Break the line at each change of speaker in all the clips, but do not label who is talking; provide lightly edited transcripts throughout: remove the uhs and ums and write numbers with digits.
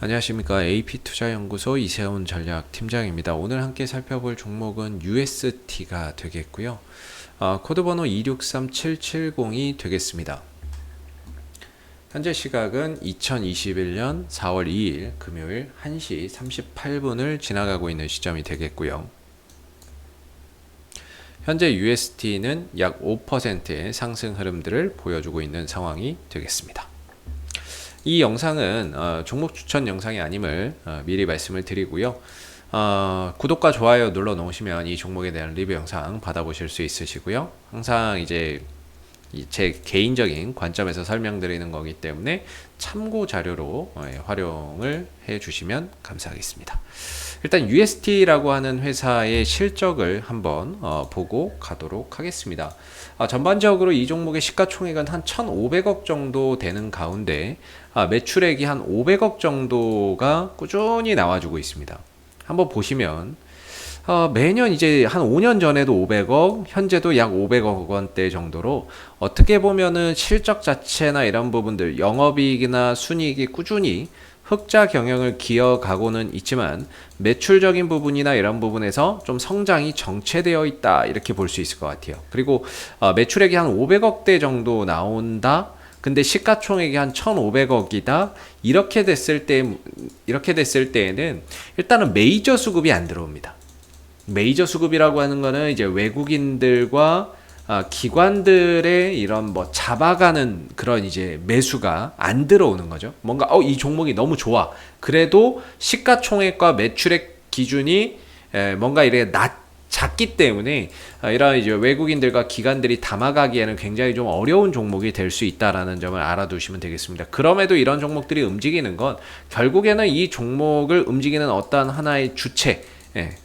안녕하십니까. AP투자연구소 이세훈 전략팀장입니다. 오늘 함께 살펴볼 종목은 UST가 되겠고요. 코드번호 263770이 되겠습니다. 현재 시각은 2021년 4월 2일 금요일 1시 38분을 지나가고 있는 시점이 되겠고요. 현재 UST는 약 5%의 상승 흐름들을 보여주고 있는 상황이 되겠습니다. 이 영상은 종목 추천 영상이 아님을 미리 말씀을 드리고요. 구독과 좋아요 눌러 놓으시면 이 종목에 대한 리뷰 영상 받아보실 수 있으시고요. 항상 이제 제 개인적인 관점에서 설명드리는 거기 때문에 참고 자료로 활용을 해 주시면 감사하겠습니다. 일단 UST라고 하는 회사의 실적을 한번 보고 가도록 하겠습니다. 전반적으로 이 종목의 시가총액은 한 1,500억 정도 되는 가운데 매출액이 한 500억 정도가 꾸준히 나와주고 있습니다. 한번 보시면 매년 이제 한 5년 전에도 500억, 현재도 약 500억 원대 정도로 어떻게 보면은 실적 자체나 이런 부분들, 영업이익이나 순이익이 꾸준히 흑자 경영을 기어가고는 있지만 매출적인 부분이나 이런 부분에서 좀 성장이 정체되어 있다 이렇게 볼 수 있을 것 같아요. 그리고 매출액이 한 500억대 정도 나온다. 근데 시가총액이 한 1,500억이다. 이렇게 됐을 때에는 일단은 메이저 수급이 안 들어옵니다. 메이저 수급이라고 하는 거는 이제 외국인들과 기관들의 이런 뭐 잡아가는 그런 이제 매수가 안 들어오는 거죠. 뭔가 이 종목이 너무 좋아. 그래도 시가총액과 매출액 기준이 뭔가 이렇게 작기 때문에 이런 이제 외국인들과 기관들이 담아가기에는 굉장히 좀 어려운 종목이 될 수 있다라는 점을 알아두시면 되겠습니다. 그럼에도 이런 종목들이 움직이는 건 결국에는 이 종목을 움직이는 어떠한 하나의 주체,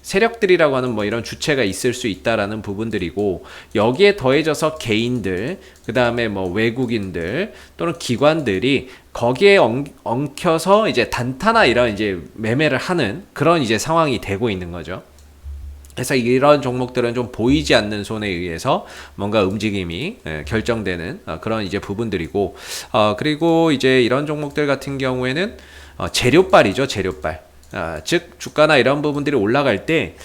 세력들이라고 하는 뭐 이런 주체가 있을 수 있다라는 부분들이고, 여기에 더해져서 개인들, 그 다음에 뭐 외국인들 또는 기관들이 거기에 엉켜서 이제 단타나 이런 이제 매매를 하는 그런 이제 상황이 되고 있는 거죠. 그래서 이런 종목들은 좀 보이지 않는 손에 의해서 뭔가 움직임이 결정되는 그런 이제 부분들이고, 그리고 이제 이런 종목들 같은 경우에는 재료빨이죠, 재료빨. 즉 주가나 이런 부분들이 올라갈 때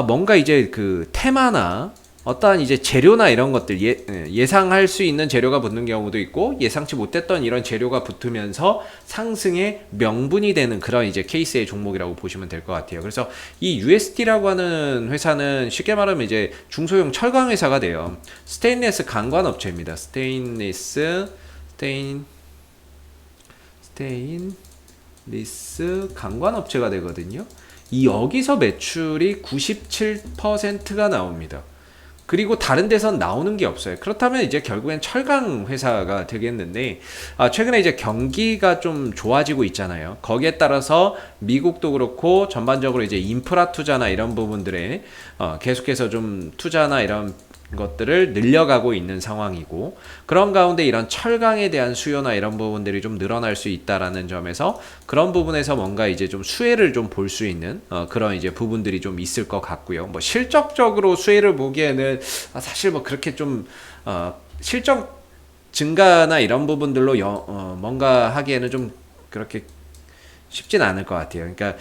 뭔가 이제 그 테마나 어떠한 이제 재료나 이런 것들 예상할 수 있는 재료가 붙는 경우도 있고, 예상치 못했던 이런 재료가 붙으면서 상승의 명분이 되는 그런 이제 케이스의 종목이라고 보시면 될 것 같아요. 그래서 이 UST라고 하는 회사는 쉽게 말하면 이제 중소형 철강 회사가 돼요. 스테인리스 강관 업체입니다. 스테인리스 강관 업체가 되거든요. 여기서 매출이 97%가 나옵니다. 그리고 다른 데선 나오는 게 없어요. 그렇다면 이제 결국엔 철강 회사가 되겠는데, 최근에 이제 경기가 좀 좋아지고 있잖아요. 거기에 따라서 미국도 그렇고 전반적으로 이제 인프라 투자나 이런 부분들에 계속해서 좀 투자나 이런 것들을 늘려가고 있는 상황이고, 그런 가운데 이런 철강에 대한 수요나 이런 부분들이 좀 늘어날 수 있다라는 점에서 그런 부분에서 뭔가 이제 좀 수혜를 좀 볼 수 있는 그런 이제 부분들이 좀 있을 것 같고요. 뭐 실적적으로 수혜를 보기에는 사실 뭐 그렇게 좀 실적 증가나 이런 부분들로 뭔가 하기에는 좀 그렇게 쉽진 않을 것 같아요. 그러니까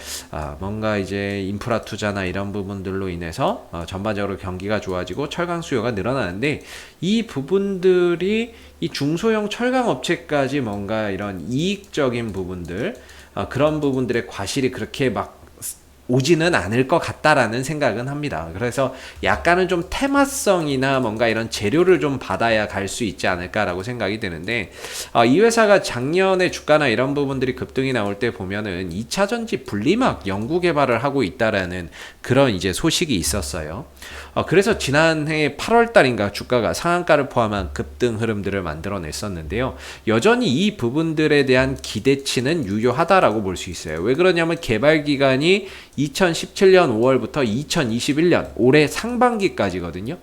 뭔가 이제 인프라 투자나 이런 부분들로 인해서 전반적으로 경기가 좋아지고 철강 수요가 늘어나는데, 이 부분들이 이 중소형 철강 업체까지 뭔가 이런 이익적인 부분들, 그런 부분들의 과실이 그렇게 막 오지는 않을 것 같다라는 생각은 합니다. 그래서 약간은 좀 테마성이나 뭔가 이런 재료를 좀 받아야 갈 수 있지 않을까라고 생각이 드는데, 이 회사가 작년에 주가나 이런 부분들이 급등이 나올 때 보면은 2차전지 분리막 연구 개발을 하고 있다라는 그런 이제 소식이 있었어요. 그래서 지난해 8월 달인가 주가가 상한가를 포함한 급등 흐름들을 만들어냈었는데요. 여전히 이 부분들에 대한 기대치는 유효하다라고 볼 수 있어요. 왜 그러냐면 개발 기간이 2017년 5월부터 2021년 올해 상반기까지거든요.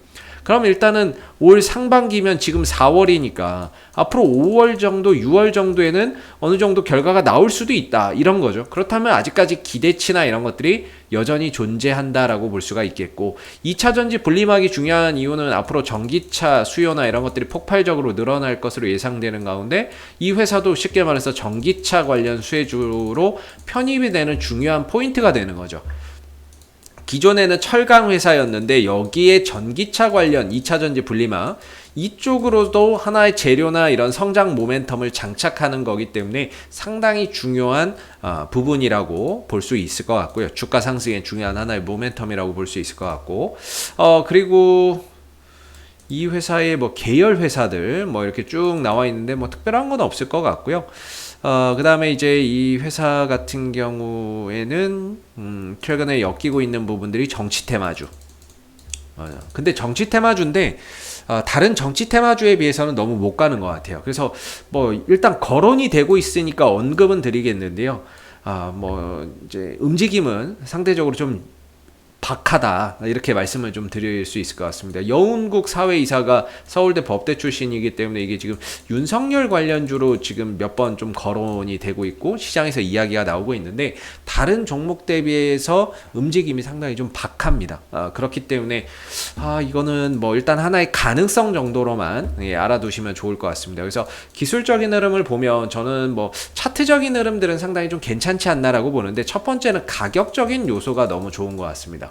그럼 일단은 올 상반기면 지금 4월이니까 앞으로 5월 정도, 6월 정도에는 어느 정도 결과가 나올 수도 있다. 이런 거죠. 그렇다면 아직까지 기대치나 이런 것들이 여전히 존재한다라고 볼 수가 있겠고, 2차 전지 분리막이 중요한 이유는 앞으로 전기차 수요나 이런 것들이 폭발적으로 늘어날 것으로 예상되는 가운데 이 회사도 쉽게 말해서 전기차 관련 수혜주로 편입이 되는 중요한 포인트가 되는 거죠. 기존에는 철강 회사였는데 여기에 전기차 관련 2차 전지 분리막 이쪽으로도 하나의 재료나 이런 성장 모멘텀을 장착하는 거기 때문에 상당히 중요한 부분이라고 볼 수 있을 것 같고요. 주가 상승의 중요한 하나의 모멘텀이라고 볼 수 있을 것 같고, 그리고 이 회사의 뭐 계열 회사들 뭐 이렇게 쭉 나와 있는데 뭐 특별한 건 없을 것 같고요. 그 다음에 이제 이 회사 같은 경우에는 최근에 엮이고 있는 부분들이 정치 테마주. 근데 정치 테마주인데 다른 정치 테마주에 비해서는 너무 못 가는 것 같아요. 그래서 뭐 일단 거론이 되고 있으니까 언급은 드리겠는데요. 뭐 이제 움직임은 상대적으로 좀 박하다, 이렇게 말씀을 좀 드릴 수 있을 것 같습니다. 여운국 사회이사가 서울대 법대 출신이기 때문에 이게 지금 윤석열 관련주로 지금 몇 번 좀 거론이 되고 있고 시장에서 이야기가 나오고 있는데 다른 종목 대비해서 움직임이 상당히 좀 박합니다. 그렇기 때문에 이거는 뭐 일단 하나의 가능성 정도로만 알아두시면 좋을 것 같습니다. 그래서 기술적인 흐름을 보면 저는 뭐 차트적인 흐름들은 상당히 좀 괜찮지 않나라고 보는데, 첫 번째는 가격적인 요소가 너무 좋은 것 같습니다.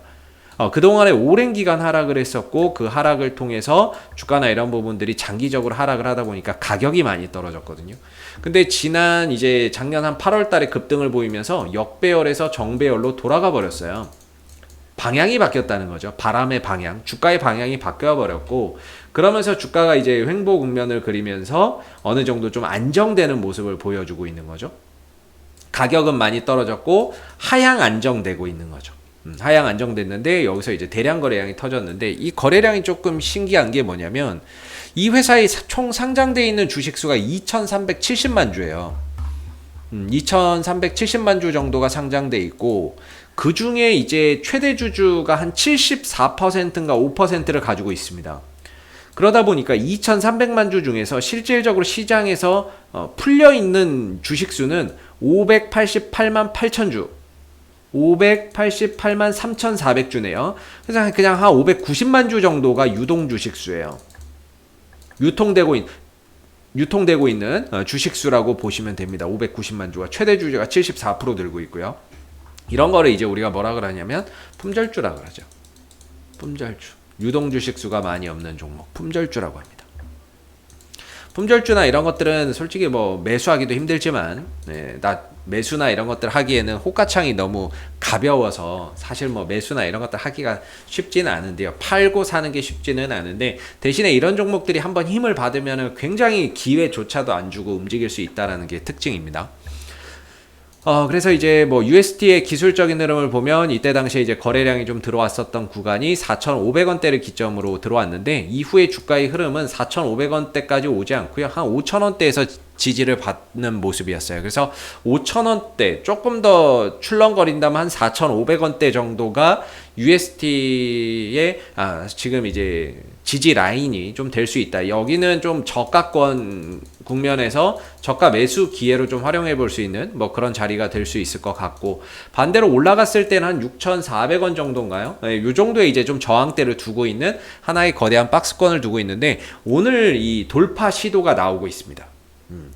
그동안에 오랜 기간 하락을 했었고 그 하락을 통해서 주가나 이런 부분들이 장기적으로 하락을 하다 보니까 가격이 많이 떨어졌거든요. 근데 지난 이제 작년 한 8월 달에 급등을 보이면서 역배열에서 정배열로 돌아가 버렸어요. 방향이 바뀌었다는 거죠. 바람의 방향, 주가의 방향이 바뀌어 버렸고, 그러면서 주가가 이제 횡보 국면을 그리면서 어느 정도 좀 안정되는 모습을 보여주고 있는 거죠. 가격은 많이 떨어졌고 하향 안정되고 있는 거죠. 하향 안정됐는데 여기서 이제 대량 거래량이 터졌는데, 이 거래량이 조금 신기한 게 뭐냐면 이 회사에 총 상장되어 있는 주식수가 2,370만 주예요. 2,370만 주 정도가 상장돼 있고, 그 중에 이제 최대 주주가 한 74%인가 5%를 가지고 있습니다. 그러다 보니까 2,300만 주 중에서 실질적으로 시장에서 풀려 있는 주식수는 588만 8천 주. 588만 3,400주네요. 그래서 그냥 한 590만 주 정도가 유동 주식수예요. 유통되고 있는 주식수라고 보시면 됩니다. 590만 주가 최대 주주가 74% 들고 있고요. 이런 거를 이제 우리가 뭐라 그러냐면 품절주라 그러죠. 품절주. 유동 주식수가 많이 없는 종목, 품절주라고 합니다. 품절주나 이런 것들은 솔직히 뭐 매수하기도 힘들지만, 나 매수나 이런 것들 하기에는 호가창이 너무 가벼워서 사실 뭐 매수나 이런 것들 하기가 쉽지는 않은데요. 팔고 사는 게 쉽지는 않은데, 대신에 이런 종목들이 한번 힘을 받으면 굉장히 기회조차도 안 주고 움직일 수 있다는 게 특징입니다. 그래서 이제 뭐 UST의 기술적인 흐름을 보면 이때 당시에 이제 거래량이 좀 들어왔었던 구간이 4,500원대를 기점으로 들어왔는데, 이후에 주가의 흐름은 4,500원대까지 오지 않고요. 한 5,000원대에서 지지를 받는 모습이었어요. 그래서 5,000원대 조금 더 출렁거린다면 한 4,500원대 정도가 UST의 지금 이제 지지 라인이 좀 될 수 있다. 여기는 좀 저가권 국면에서 저가 매수 기회로 좀 활용해 볼 수 있는 뭐 그런 자리가 될 수 있을 것 같고, 반대로 올라갔을 때는 한 6,400원 정도인가요? 이 정도에 이제 좀 저항대를 두고 있는 하나의 거대한 박스권을 두고 있는데, 오늘 이 돌파 시도가 나오고 있습니다.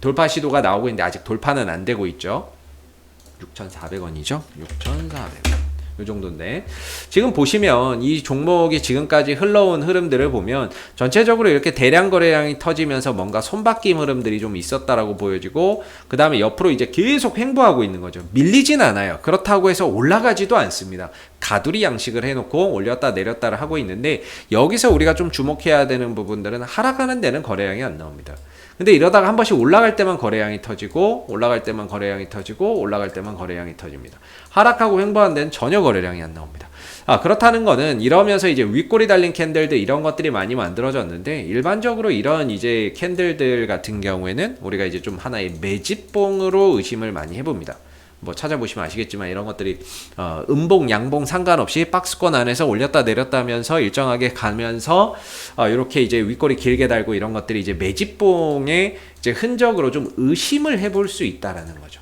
돌파 시도가 나오고 있는데 아직 돌파는 안 되고 있죠. 6,400원이죠. 6,400원. 이 정도인데, 지금 보시면 이 종목이 지금까지 흘러온 흐름들을 보면 전체적으로 이렇게 대량 거래량이 터지면서 뭔가 손바뀜 흐름들이 좀 있었다라고 보여지고, 그 다음에 옆으로 이제 계속 횡보하고 있는 거죠. 밀리진 않아요. 그렇다고 해서 올라가지도 않습니다. 가두리 양식을 해놓고 올렸다 내렸다를 하고 있는데, 여기서 우리가 좀 주목해야 되는 부분들은 하락하는 데는 거래량이 안 나옵니다. 근데 이러다가 한 번씩 올라갈 때만 거래량이 터지고, 올라갈 때만 거래량이 터지고, 올라갈 때만 거래량이 터집니다. 하락하고 횡보하는 데는 전혀 거래량이 안 나옵니다. 그렇다는 거는 이러면서 이제 윗꼬리 달린 캔들들 이런 것들이 많이 만들어졌는데, 일반적으로 이런 이제 캔들들 같은 경우에는 우리가 이제 좀 하나의 매집봉으로 의심을 많이 해봅니다. 뭐 찾아보시면 아시겠지만 이런 것들이 음봉 양봉 상관없이 박스권 안에서 올렸다 내렸다 하면서 일정하게 가면서 이렇게 이제 윗꼬리 길게 달고 이런 것들이 이제 매집봉의 이제 흔적으로 좀 의심을 해볼 수 있다라는 거죠.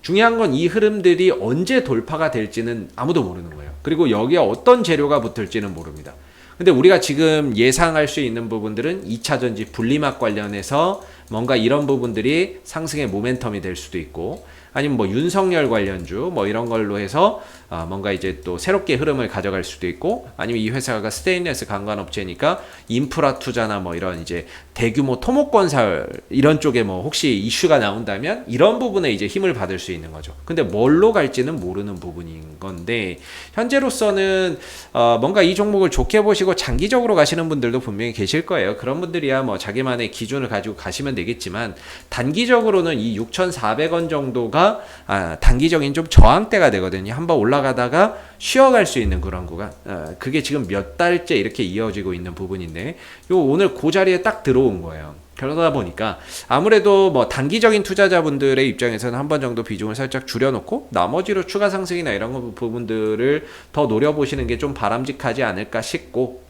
중요한 건 이 흐름들이 언제 돌파가 될지는 아무도 모르는 거예요. 그리고 여기에 어떤 재료가 붙을지는 모릅니다. 근데 우리가 지금 예상할 수 있는 부분들은 2차전지 분리막 관련해서 뭔가 이런 부분들이 상승의 모멘텀이 될 수도 있고, 아니면 뭐 윤석열 관련주 뭐 이런 걸로 해서 뭔가 이제 또 새롭게 흐름을 가져갈 수도 있고, 아니면 이 회사가 스테인레스 관광업체니까 인프라 투자나 뭐 이런 이제 대규모 토목건설 이런 쪽에 뭐 혹시 이슈가 나온다면 이런 부분에 이제 힘을 받을 수 있는 거죠. 근데 뭘로 갈지는 모르는 부분인 건데, 현재로서는 뭔가 이 종목을 좋게 보시고 장기적으로 가시는 분들도 분명히 계실 거예요. 그런 분들이야 뭐 자기만의 기준을 가지고 가시면 되겠지만, 단기적으로는 이 6,400원 정도가 단기적인 좀 저항대가 되거든요. 한번 올라가다가 쉬어갈 수 있는 그런 구간, 그게 지금 몇 달째 이렇게 이어지고 있는 부분인데, 요 오늘 그 자리에 딱 들어온 거예요. 그러다 보니까 아무래도 뭐 단기적인 투자자분들의 입장에서는 한 번 정도 비중을 살짝 줄여놓고 나머지로 추가 상승이나 이런 부분들을 더 노려보시는 게 좀 바람직하지 않을까 싶고,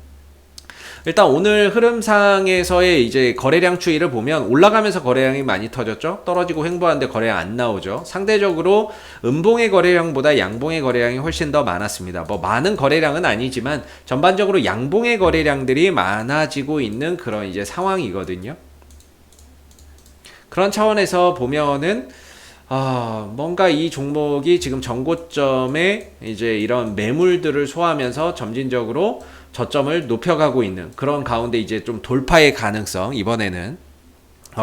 일단 오늘 흐름상에서의 이제 거래량 추이를 보면 올라가면서 거래량이 많이 터졌죠. 떨어지고 횡보하는데 거래량 안 나오죠. 상대적으로 음봉의 거래량보다 양봉의 거래량이 훨씬 더 많았습니다. 뭐 많은 거래량은 아니지만 전반적으로 양봉의 거래량들이 많아지고 있는 그런 이제 상황이거든요. 그런 차원에서 보면은 뭔가 이 종목이 지금 전고점에 이제 이런 매물들을 소화하면서 점진적으로 저점을 높여가고 있는 그런 가운데 이제 좀 돌파의 가능성, 이번에는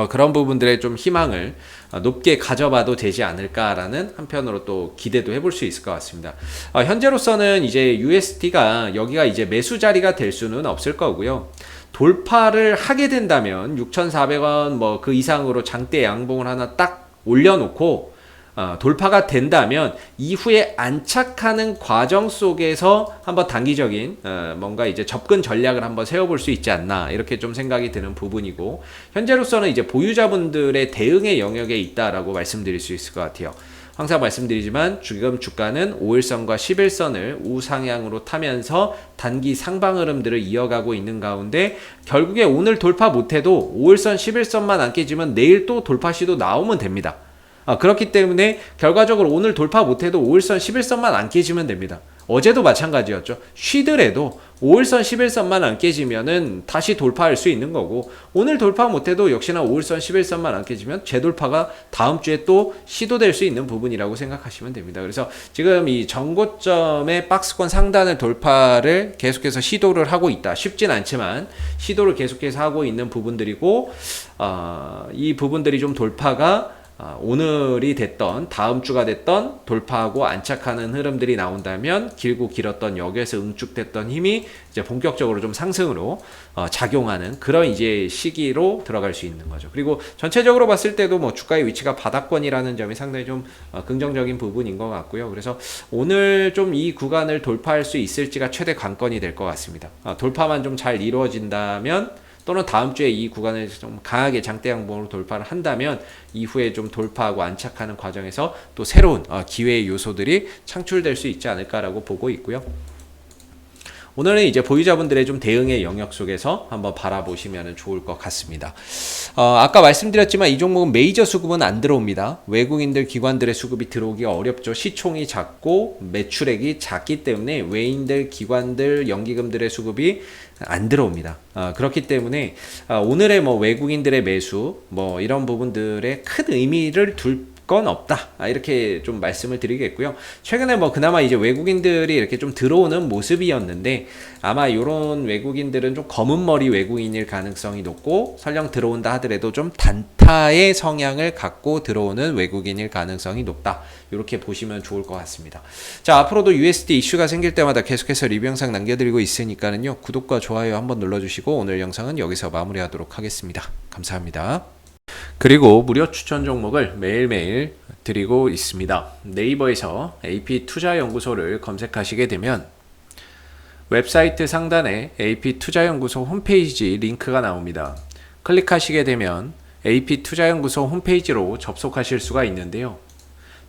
그런 부분들의 좀 희망을 높게 가져봐도 되지 않을까라는 한편으로 또 기대도 해볼 수 있을 것 같습니다. 현재로서는 이제 USD가 여기가 이제 매수 자리가 될 수는 없을 거고요. 돌파를 하게 된다면 6,400원 뭐 그 이상으로 장대 양봉을 하나 딱 올려놓고 돌파가 된다면 이후에 안착하는 과정 속에서 한번 단기적인 뭔가 이제 접근 전략을 한번 세워볼 수 있지 않나, 이렇게 좀 생각이 드는 부분이고, 현재로서는 이제 보유자분들의 대응의 영역에 있다라고 말씀드릴 수 있을 것 같아요. 항상 말씀드리지만 지금 주가는 5일선과 11선을 우상향으로 타면서 단기 상방 흐름들을 이어가고 있는 가운데, 결국에 오늘 돌파 못해도 5일선 11선만 안 깨지면 내일 또 돌파 시도 나오면 됩니다. 그렇기 때문에 결과적으로 오늘 돌파 못해도 5일선 11선만 안 깨지면 됩니다. 어제도 마찬가지였죠. 쉬더라도 5일선 11선만 안 깨지면은 다시 돌파할 수 있는 거고, 오늘 돌파 못해도 역시나 5일선 11선만 안 깨지면 재돌파가 다음 주에 또 시도될 수 있는 부분이라고 생각하시면 됩니다. 그래서 지금 이 전고점의 박스권 상단을 돌파를 계속해서 시도를 하고 있다. 쉽진 않지만 시도를 계속해서 하고 있는 부분들이고, 이 부분들이 좀 돌파가 오늘이 됐던 다음 주가 됐던 돌파하고 안착하는 흐름들이 나온다면 길고 길었던 여기에서 응축됐던 힘이 이제 본격적으로 좀 상승으로 작용하는 그런 이제 시기로 들어갈 수 있는 거죠. 그리고 전체적으로 봤을 때도 뭐 주가의 위치가 바닥권이라는 점이 상당히 좀 긍정적인 부분인 것 같고요. 그래서 오늘 좀 이 구간을 돌파할 수 있을지가 최대 관건이 될 것 같습니다. 돌파만 좀 잘 이루어진다면, 또는 다음 주에 이 구간을 좀 강하게 장대 양봉으로 돌파를 한다면 이후에 좀 돌파하고 안착하는 과정에서 또 새로운 기회의 요소들이 창출될 수 있지 않을까라고 보고 있고요. 오늘은 이제 보유자분들의 좀 대응의 영역 속에서 한번 바라보시면 좋을 것 같습니다. 아까 말씀드렸지만 이 종목은 메이저 수급은 안 들어옵니다. 외국인들 기관들의 수급이 들어오기가 어렵죠. 시총이 작고 매출액이 작기 때문에 외인들 기관들 연기금들의 수급이 안 들어옵니다. 그렇기 때문에 오늘의 뭐 외국인들의 매수 뭐 이런 부분들의 큰 의미를 둘 건 없다, 이렇게 좀 말씀을 드리겠고요. 최근에 뭐 그나마 이제 외국인들이 이렇게 좀 들어오는 모습이었는데, 아마 이런 외국인들은 좀 검은 머리 외국인일 가능성이 높고, 설령 들어온다 하더라도 좀 단타의 성향을 갖고 들어오는 외국인일 가능성이 높다, 이렇게 보시면 좋을 것 같습니다. 자, 앞으로도 USD 이슈가 생길 때마다 계속해서 리뷰 영상 남겨드리고 있으니까는요, 구독과 좋아요 한번 눌러주시고 오늘 영상은 여기서 마무리하도록 하겠습니다. 감사합니다. 그리고 무료 추천 종목을 매일매일 드리고 있습니다. 네이버에서 AP투자연구소를 검색하시게 되면 웹사이트 상단에 AP투자연구소 홈페이지 링크가 나옵니다. 클릭하시게 되면 AP투자연구소 홈페이지로 접속하실 수가 있는데요.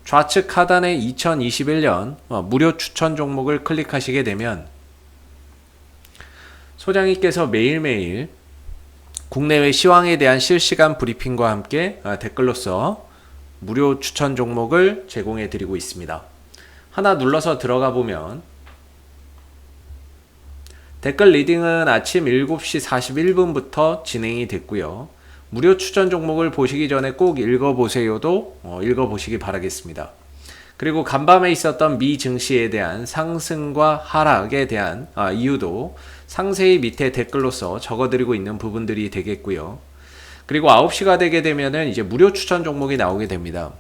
좌측 하단의 2021년 무료 추천 종목을 클릭하시게 되면 소장님께서 매일매일 국내외 시황에 대한 실시간 브리핑과 함께 댓글로서 무료 추천 종목을 제공해 드리고 있습니다. 하나 눌러서 들어가 보면 댓글 리딩은 아침 7시 41분부터 진행이 됐고요. 무료 추천 종목을 보시기 전에 꼭 읽어보세요도 읽어보시기 바라겠습니다. 그리고 간밤에 있었던 미 증시에 대한 상승과 하락에 대한 이유도 상세히 밑에 댓글로서 적어드리고 있는 부분들이 되겠고요. 그리고 9시가 되게 되면은 이제 무료 추천 종목이 나오게 됩니다.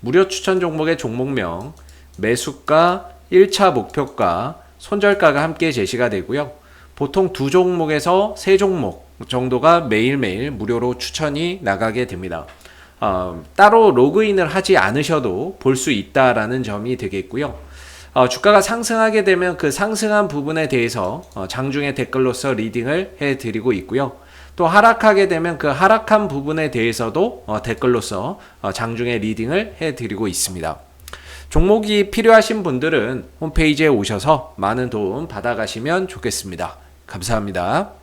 무료 추천 종목의 종목명, 매수가, 1차 목표가, 손절가가 함께 제시가 되고요. 보통 2종목에서 3종목 정도가 매일매일 무료로 추천이 나가게 됩니다. 따로 로그인을 하지 않으셔도 볼 수 있다라는 점이 되겠고요. 주가가 상승하게 되면 그 상승한 부분에 대해서 장중에 댓글로서 리딩을 해드리고 있고요. 또 하락하게 되면 그 하락한 부분에 대해서도 댓글로서 장중에 리딩을 해드리고 있습니다. 종목이 필요하신 분들은 홈페이지에 오셔서 많은 도움 받아가시면 좋겠습니다. 감사합니다.